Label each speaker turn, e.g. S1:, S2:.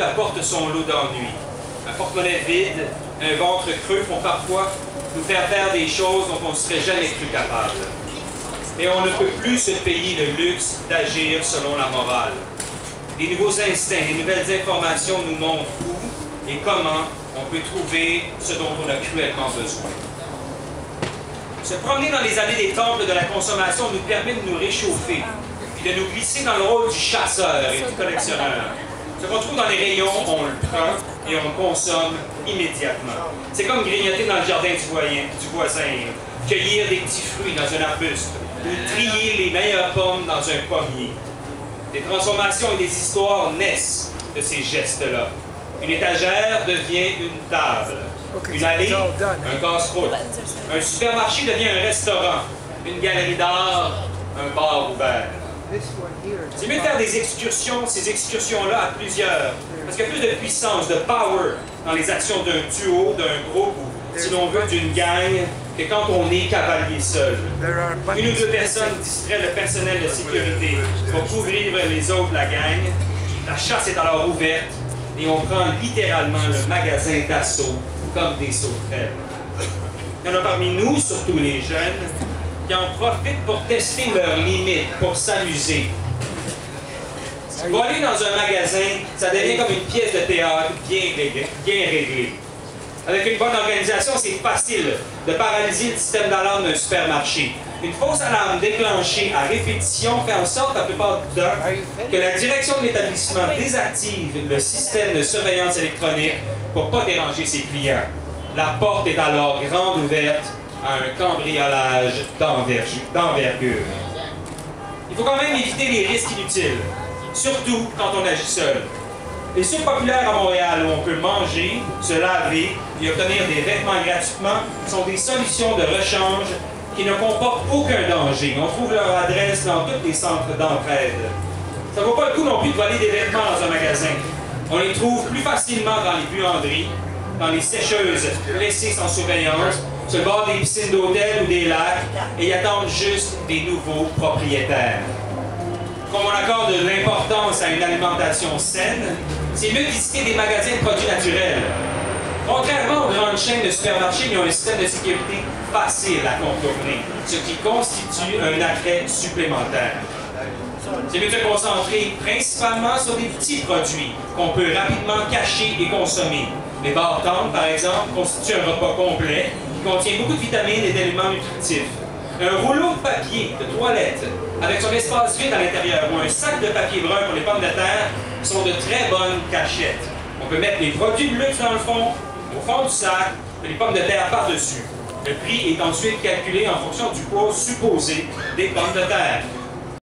S1: apportent son lot d'ennuis. Un porte-monnaie vide, un ventre creux font parfois nous faire des choses dont on ne serait jamais cru capable. Et on ne peut plus se payer le luxe d'agir selon la morale. Les nouveaux instincts, les nouvelles informations nous montrent où et comment on peut trouver ce dont on a cruellement besoin. Se promener dans les allées des temples de la consommation nous permet de nous réchauffer, puis de nous glisser dans le rôle du chasseur et du collectionneur. Ce qu'on trouve dans les rayons, on le prend et on le consomme immédiatement. C'est comme grignoter dans le jardin du voisin, cueillir des petits fruits dans un arbuste, ou trier les meilleures pommes dans un pommier. Des transformations et des histoires naissent de ces gestes-là. Une étagère devient une table. Une allée, un casse-croûte. Un supermarché devient un restaurant. Une galerie d'art, un bar ouvert. C'est mieux de faire des excursions, ces excursions-là à plusieurs, parce qu'il y a plus de puissance, de power dans les actions d'un duo, d'un groupe, ou si l'on veut d'une gang, que quand on est cavalier seul. Une ou deux personnes distraient le personnel de sécurité pour couvrir les autres de la gang. La chasse est alors ouverte et on prend littéralement le magasin d'assaut comme des sauterelles. Il y en a parmi nous, surtout les jeunes, qui en profitent pour tester leurs limites, pour s'amuser. Voler dans un magasin, ça devient comme une pièce de théâtre bien réglée. Avec une bonne organisation, c'est facile de paralyser le système d'alarme d'un supermarché. Une fausse alarme déclenchée à répétition fait en sorte, la plupart du temps, que la direction de l'établissement désactive le système de surveillance électronique pour ne pas déranger ses clients. La porte est alors grande ouverte à un cambriolage d'envergure. Il faut quand même éviter les risques inutiles, surtout quand on agit seul. Les sites populaires à Montréal où on peut manger, se laver et obtenir des vêtements gratuitement sont des solutions de rechange qui ne comportent aucun danger. On trouve leur adresse dans tous les centres d'entraide. Ça ne vaut pas le coup non plus de voler des vêtements dans un magasin. On les trouve plus facilement dans les buanderies, dans les sécheuses laissées sans surveillance, sur le bord des piscines d'hôtels ou des lacs, et y attendent juste des nouveaux propriétaires. Comme on accorde de l'importance à une alimentation saine, c'est mieux de visiter des magasins de produits naturels. Contrairement aux grandes chaînes de supermarchés, ils ont un système de sécurité facile à contourner, ce qui constitue un attrait supplémentaire. C'est mieux de se concentrer principalement sur des petits produits qu'on peut rapidement cacher et consommer. Les bar-tendres, par exemple, constituent un repas complet qui contient beaucoup de vitamines et d'éléments nutritifs. Un rouleau de papier de toilette avec son espace vide à l'intérieur ou un sac de papier brun pour les pommes de terre sont de très bonnes cachettes. On peut mettre les produits de luxe dans le fond, au fond du sac, et les pommes de terre par-dessus. Le prix est ensuite calculé en fonction du poids supposé des pommes de terre.